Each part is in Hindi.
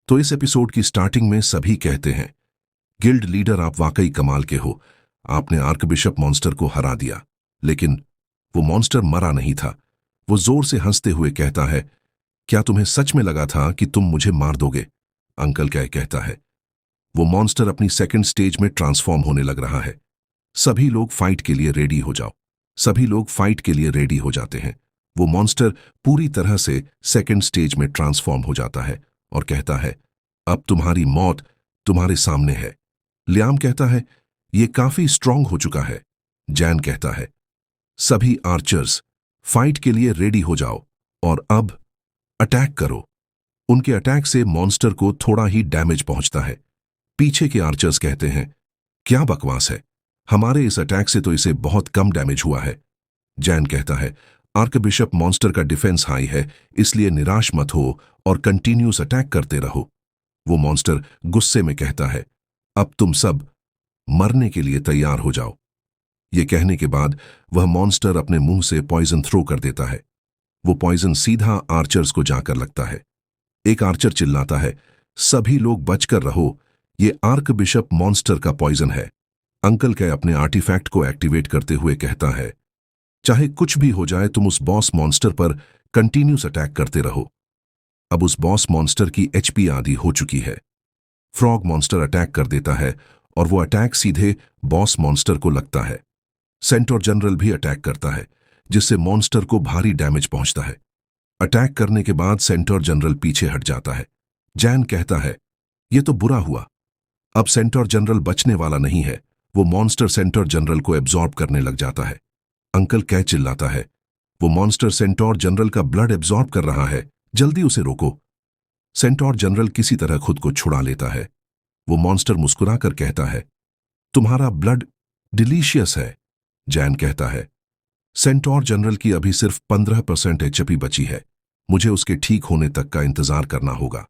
तो इस एपिसोड की स्टार्टिंग में सभी कहते हैं, गिल्ड लीडर आप वाकई कमाल के हो, आपने आर्कबिशप मॉन्स्टर को हरा दिया। लेकिन वो मॉन्स्टर मरा नहीं था। वो जोर से हंसते हुए कहता है, क्या तुम्हें सच में लगा था कि तुम मुझे मार दोगे? अंकल क्या कहता है, वो मॉन्स्टर अपनी सेकंड स्टेज में ट्रांसफॉर्म होने लग रहा है। सभी लोग फाइट के लिए रेडी हो जाओ। सभी लोग फाइट के लिए रेडी हो जाते हैं। वो मॉन्स्टर पूरी तरह से सेकंड स्टेज में ट्रांसफॉर्म हो जाता है और कहता है, अब तुम्हारी मौत तुम्हारे सामने है। लियाम कहता है, ये काफी स्ट्रांग हो चुका है। जैन कहता है, सभी आर्चर्स फाइट के लिए रेडी हो जाओ और अब अटैक करो। उनके अटैक से मॉन्स्टर को थोड़ा ही डैमेज पहुंचता है। पीछे के आर्चर्स कहते हैं, क्या बकवास है, हमारे इस अटैक से तो इसे बहुत कम डैमेज हुआ है। जैन कहता है, आर्कबिशप मॉन्स्टर का डिफेंस हाई है, इसलिए निराश मत हो और कंटिन्यूस अटैक करते रहो। वो मॉन्स्टर गुस्से में कहता है, अब तुम सब मरने के लिए तैयार हो जाओ। ये कहने के बाद वह मॉन्स्टर अपने मुंह से पॉइजन थ्रो कर देता है। वो पॉइजन सीधा आर्चर्स को जाकर लगता है। एक आर्चर चिल्लाता है, सभी लोग बचकर रहो, ये आर्कबिशप मॉन्स्टर का पॉइजन है। अंकल कै अपने आर्टिफैक्ट को एक्टिवेट करते हुए कहता है, चाहे कुछ भी हो जाए तुम उस बॉस मॉन्स्टर पर कंटिन्यूस अटैक करते रहो। अब उस बॉस मॉन्स्टर की एचपी आधी हो चुकी है। फ्रॉग मॉन्स्टर अटैक कर देता है और वो अटैक सीधे बॉस मॉन्स्टर को लगता है। सेंटोर जनरल भी अटैक करता है, जिससे मॉन्स्टर को भारी डैमेज पहुंचता है। अटैक करने के बाद सेंटोर जनरल पीछे हट जाता है। जैन कहता है, ये तो बुरा हुआ, अब सेंटोर जनरल बचने वाला नहीं है। वो मॉन्स्टर सेंटोर जनरल को एब्जॉर्ब करने लग जाता है। अंकल कै चिल्लाता है, वो मॉन्स्टर सेंटोर जनरल का ब्लड एब्जॉर्ब कर रहा है, जल्दी उसे रोको। सेंटोर जनरल किसी तरह खुद को छुड़ा लेता है। वो मॉन्स्टर मुस्कुराकर कहता है, तुम्हारा ब्लड डिलीशियस है। जैन कहता है, सेंटोर जनरल की अभी सिर्फ 15% एचपी बची है, मुझे उसके ठीक होने तक का इंतजार करना होगा।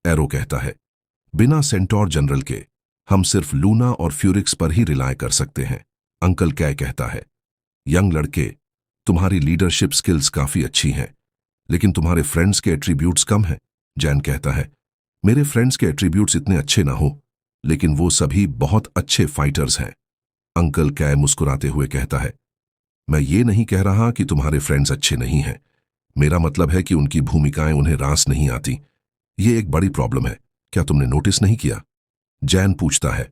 एरो कहता है, बिना सेंटोर जनरल के हम सिर्फ लूना और फ्यूरिक्स पर ही रिलाय कर सकते हैं। अंकल कै कहता है, यंग लड़के, तुम्हारी लीडरशिप स्किल्स काफी अच्छी हैं, लेकिन तुम्हारे फ्रेंड्स के एट्रीब्यूट्स कम हैं। जैन कहता है, मेरे फ्रेंड्स के एट्रीब्यूट्स इतने अच्छे ना हो, लेकिन वो सभी बहुत अच्छे फाइटर्स हैं। अंकल कै मुस्कुराते हुए कहता है, मैं ये नहीं कह रहा कि तुम्हारे फ्रेंड्स अच्छे नहीं हैं, मेरा मतलब है कि उनकी भूमिकाएं उन्हें रास नहीं आती। ये एक बड़ी प्रॉब्लम है, क्या तुमने नोटिस नहीं किया? जैन पूछता है,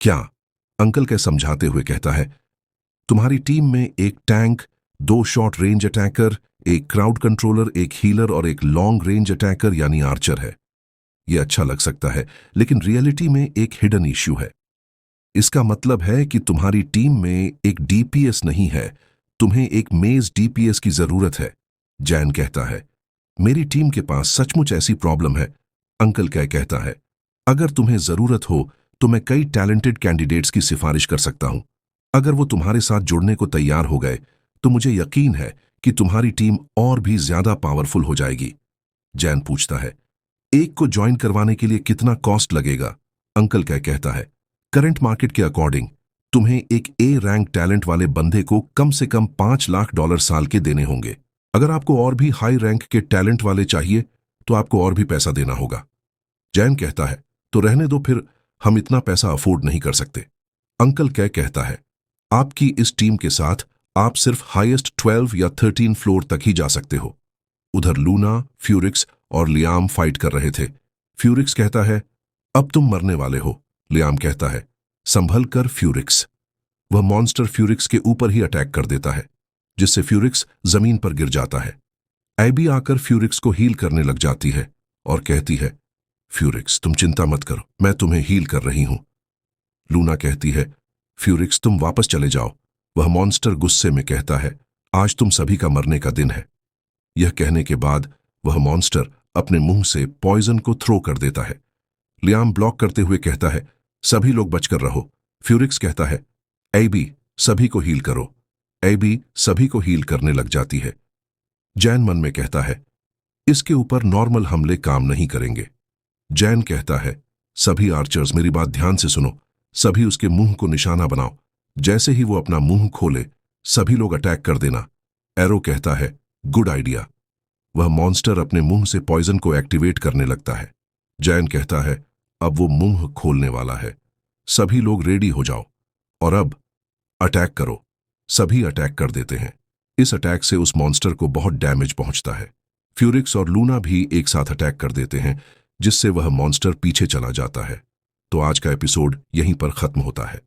क्या? अंकल कै समझाते हुए कहता है, तुम्हारी टीम में एक टैंक, 2 शॉर्ट रेंज अटैकर, एक क्राउड कंट्रोलर, एक हीलर और एक लॉन्ग रेंज अटैकर यानी आर्चर है। यह अच्छा लग सकता है, लेकिन रियलिटी में एक हिडन इश्यू है। इसका मतलब है कि तुम्हारी टीम में एक डीपीएस नहीं है, तुम्हें एक मेज डीपीएस की जरूरत है। जैन कहता है, मेरी टीम के पास सचमुच ऐसी प्रॉब्लम है। अंकल कै कहता है, अगर तुम्हें जरूरत हो तो मैं कई टैलेंटेड कैंडिडेट्स की सिफारिश कर सकता हूं। अगर वो तुम्हारे साथ जुड़ने को तैयार हो गए तो मुझे यकीन है कि तुम्हारी टीम और भी ज्यादा पावरफुल हो जाएगी। जैन पूछता है, एक को ज्वाइन करवाने के लिए कितना कॉस्ट लगेगा? अंकल कै कहता है, करंट मार्केट के अकॉर्डिंग तुम्हें एक ए रैंक टैलेंट वाले बंदे को कम से कम $5 लाख साल के देने होंगे। अगर आपको और भी हाई रैंक के टैलेंट वाले चाहिए तो आपको और भी पैसा देना होगा। जैन कहता है, तो रहने दो फिर, हम इतना पैसा अफोर्ड नहीं कर सकते। अंकल कै कहता है, आपकी इस टीम के साथ आप सिर्फ हाईएस्ट 12 या 13 फ्लोर तक ही जा सकते हो। उधर लूना, फ्यूरिक्स और लियाम फाइट कर रहे थे। फ्यूरिक्स कहता है, अब तुम मरने वाले हो। लियाम कहता है, संभल कर फ्यूरिक्स। वह मॉन्स्टर फ्यूरिक्स के ऊपर ही अटैक कर देता है, जिससे फ्यूरिक्स जमीन पर गिर जाता है। एबी आकर फ्यूरिक्स को हील करने लग जाती है और कहती है, फ्यूरिक्स तुम चिंता मत करो, मैं तुम्हें हील कर रही हूं। लूना कहती है, फ्यूरिक्स तुम वापस चले जाओ। वह मॉन्स्टर गुस्से में कहता है, आज तुम सभी का मरने का दिन है। यह कहने के बाद वह मॉन्स्टर अपने मुंह से पॉइजन को थ्रो कर देता है। लियाम ब्लॉक करते हुए कहता है, सभी लोग बचकर रहो। फ्यूरिक्स कहता है, एबी सभी को हील करो। एबी सभी को हील करने लग जाती है। जैन मन में कहता है, इसके ऊपर नॉर्मल हमले काम नहीं करेंगे। जैन कहता है, सभी आर्चर्स मेरी बात ध्यान से सुनो, सभी उसके मुंह को निशाना बनाओ। जैसे ही वो अपना मुंह खोले सभी लोग अटैक कर देना। एरो कहता है, गुड आइडिया। वह मॉन्स्टर अपने मुंह से पॉइजन को एक्टिवेट करने लगता है। जैन कहता है, अब वो मुंह खोलने वाला है। सभी लोग रेडी हो जाओ और अब अटैक करो। सभी अटैक कर देते हैं। इस अटैक से उस मॉन्स्टर को बहुत डैमेज पहुंचता है। फ्यूरिक्स और लूना भी एक साथ अटैक कर देते हैं, जिससे वह मॉन्स्टर पीछे चला जाता है। तो आज का एपिसोड यहीं पर खत्म होता है।